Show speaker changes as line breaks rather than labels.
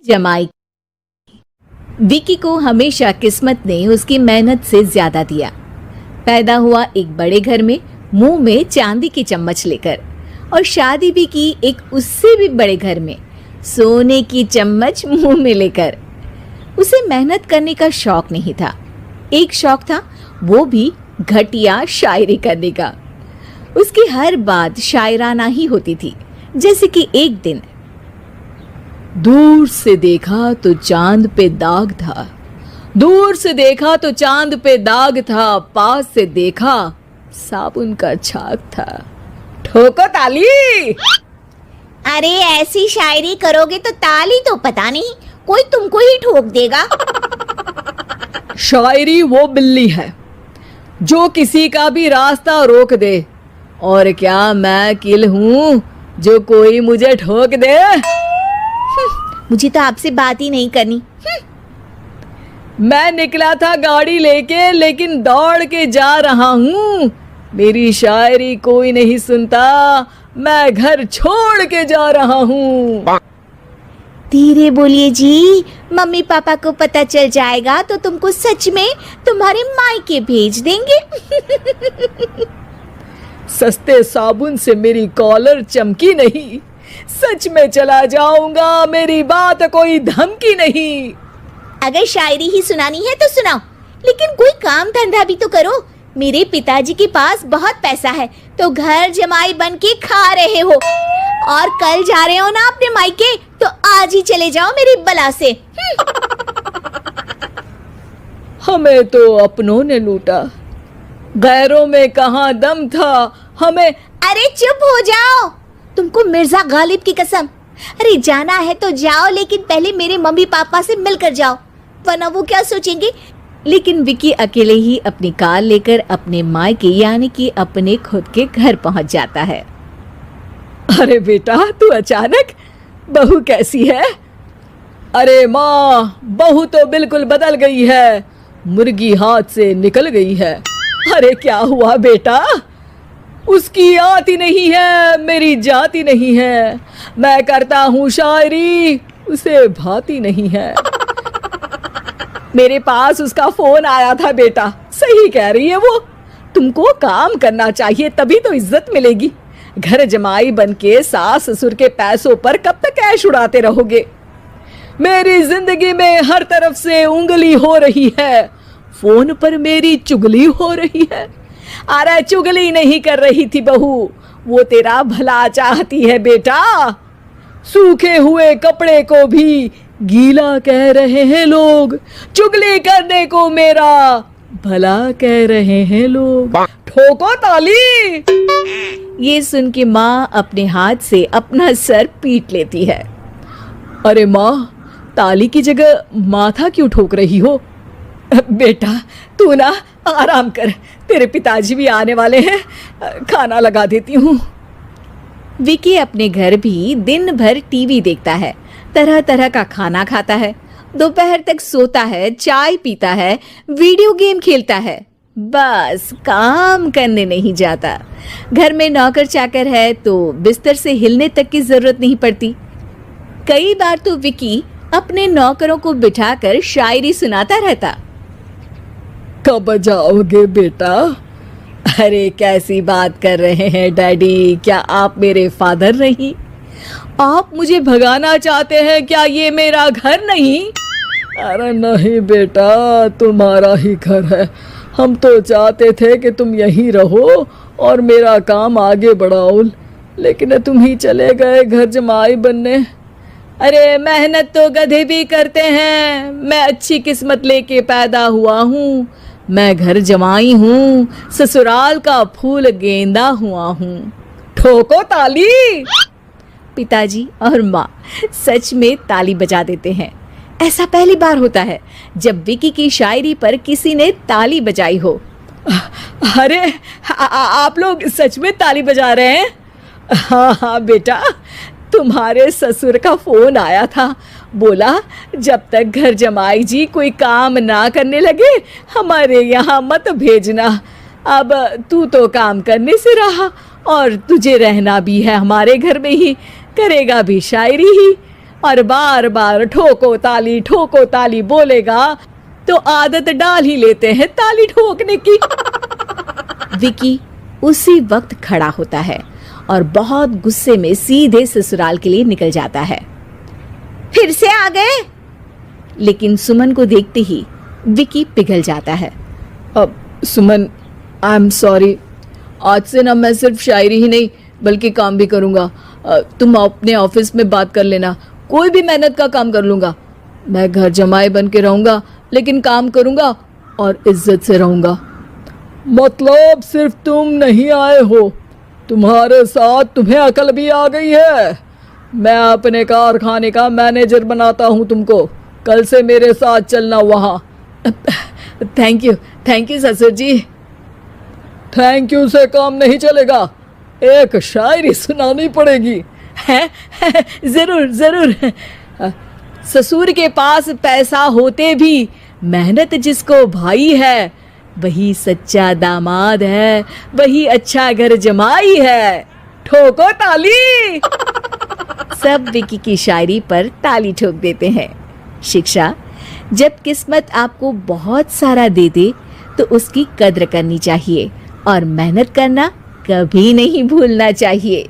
जमाई। विकी को हमेशा किस्मत ने उसकी मेहनत से ज्यादा दिया। पैदा हुआ एक बड़े घर में, मुंह में चांदी की चम्मच लेकर, और शादी भी की एक उससे भी बड़े घर में, सोने की चम्मच मुंह में लेकर। उसे मेहनत करने का शौक नहीं था, एक शौक था, वो भी घटिया शायरी करने का। उसकी हर बात शायराना ही होती थी। जैसे कि एक दिन, दूर से देखा तो चांद पे दाग था, दूर से देखा तो चांद पे दाग था, पास से देखा साबुन का छाग था। ठोको ताली।
अरे ऐसी शायरी करोगे तो ताली तो पता नहीं कोई तुमको ही ठोक देगा।
शायरी वो बिल्ली है जो किसी का भी रास्ता रोक दे, और क्या मैं किल हूं जो कोई मुझे ठोक दे।
मुझे तो आपसे बात ही नहीं करनी।
मैं निकला था गाड़ी लेके, लेकिन दौड़ के जा रहा हूँ। मेरी शायरी कोई नहीं सुनता, मैं घर छोड़ के जा रहा हूँ।
धीरे बोलिए जी, मम्मी पापा को पता चल जाएगा तो तुमको सच में तुम्हारे मायके भेज देंगे।
सस्ते साबुन से मेरी कॉलर चमकी नहीं, सच में चला जाऊंगा, मेरी बात कोई धमकी नहीं।
अगर शायरी ही सुनानी है तो सुनाओ, लेकिन कोई काम धंधा भी तो करो। मेरे पिताजी के पास बहुत पैसा है तो घर जमाई बन के खा रहे हो, और कल जा रहे हो ना अपने मायके, तो आज ही चले जाओ मेरी बला से।
हमें तो अपनों ने लूटा, गैरों में कहाँ दम था हमें।
अरे चुप हो जाओ, तुमको मिर्जा गालिब की कसम। अरे जाना है तो जाओ, लेकिन पहले मेरे मम्मी पापा से मिलकर जाओ, वरना वो क्या सोचेंगे। लेकिन विकी अकेले ही अपनी कार लेकर अपने मायके यानी कि अपने खुद के घर पहुंच जाता है। अरे बेटा, तू अचानक, बहू कैसी है? अरे माँ, बहू तो बिल्कुल बदल गई है, मुर्गी हाथ से निकल गई है। अरे क्या हुआ बेटा? उसकी आती नहीं है, मेरी जाती नहीं है, मैं करता हूँ शायरी, उसे भाती नहीं है। मेरे पास उसका फोन आया था बेटा, सही कह रही है वो, तुमको काम करना चाहिए तभी तो इज्जत मिलेगी। घर जमाई बनके सास ससुर के पैसों पर कब तक ऐश उड़ाते रहोगे? मेरी जिंदगी में हर तरफ से उंगली हो रही है, फोन पर मेरी चुगली हो रही है। अरे चुगली नहीं कर रही थी बहू, वो तेरा भला चाहती है बेटा। सूखे हुए कपड़े को भी गीला कह रहे हैं लोग, चुगली करने को मेरा भला कह रहे हैं लोग। ठोको ताली। ये सुन के माँ अपने हाथ से अपना सर पीट लेती है। अरे माँ, ताली की जगह माथा क्यों ठोक रही हो? बेटा तू ना आराम कर, तेरे पिताजी भी आने वाले हैं, खाना लगा देती हूँ। विकी अपने घर भी दिन भर टीवी देखता है, तरह तरह का खाना खाता है, दोपहर तक सोता है, चाय पीता है, वीडियो गेम खेलता है, बस काम करने नहीं जाता। घर में नौकर चाकर है तो बिस्तर से हिलने तक की जरूरत नहीं पड़ती। कई बार तो विकी अपने नौकरों को बिठाकर शायरी सुनाता रहता। कब जाओगे बेटा? अरे कैसी बात कर रहे हैं डैडी, क्या आप मेरे फादर नहीं? आप मुझे भगाना चाहते हैं क्या? ये मेरा घर नहीं। अरे नहीं बेटा, तुम्हारा ही घर है, हम तो चाहते थे कि तुम यहीं रहो और मेरा काम आगे बढ़ाओ, लेकिन तुम ही चले गए घर जमाई बनने। अरे मेहनत तो गधे भी करते हैं, मैं अच्छी किस्मत लेके पैदा हुआ हूँ, मैं घर जमाई हूँ, ससुराल का फूल गेंदा हुआ हूँ। ठोको ताली। पिताजी और माँ सच में ताली बजा देते हैं। ऐसा पहली बार होता है जब विकी की शायरी पर किसी ने ताली बजाई हो। अरे आप लोग सच में ताली बजा रहे हैं? हाँ हाँ बेटा, तुम्हारे ससुर का फोन आया था, बोला जब तक घर जमाई जी कोई काम ना करने लगे हमारे यहाँ मत भेजना। अब तू तो काम करने से रहा और तुझे रहना भी है हमारे घर में ही, करेगा भी शायरी ही।
और बार बार ठोको ताली बोलेगा तो आदत डाल ही लेते हैं ताली ठोकने की। विकी उसी वक्त खड़ा होता है और बहुत गुस्से में सीधे ससुराल के लिए निकल जाता है।
फिर से आ गए?
लेकिन सुमन को देखते ही विकी पिघल जाता है। अब सुमन, आई एम सॉरी, आज से ना मैं सिर्फ शायरी ही नहीं बल्कि काम भी करूँगा। तुम अपने ऑफिस में बात कर लेना, कोई भी मेहनत का काम कर लूँगा। मैं घर जमाए बन के रहूँगा लेकिन काम करूँगा और इज्जत से रहूँगा। मतलब सिर्फ तुम नहीं आए हो, तुम्हारे साथ तुम्हें अकल भी आ गई है। मैं अपने कारखाने का मैनेजर बनाता हूँ तुमको, कल से मेरे साथ चलना वहाँ। थैंक यू ससुर जी। थैंक यू से काम नहीं चलेगा, एक शायरी सुनानी पड़ेगी। है जरूर। ससुर के पास पैसा होते भी मेहनत जिसको भाई है, वही सच्चा दामाद है, वही अच्छा घर जमाई है। ठोको ताली। सब विकी की शायरी पर ताली ठोक देते हैं। शिक्षा, जब किस्मत आपको बहुत सारा दे दे तो उसकी कद्र करनी चाहिए और मेहनत करना कभी नहीं भूलना चाहिए।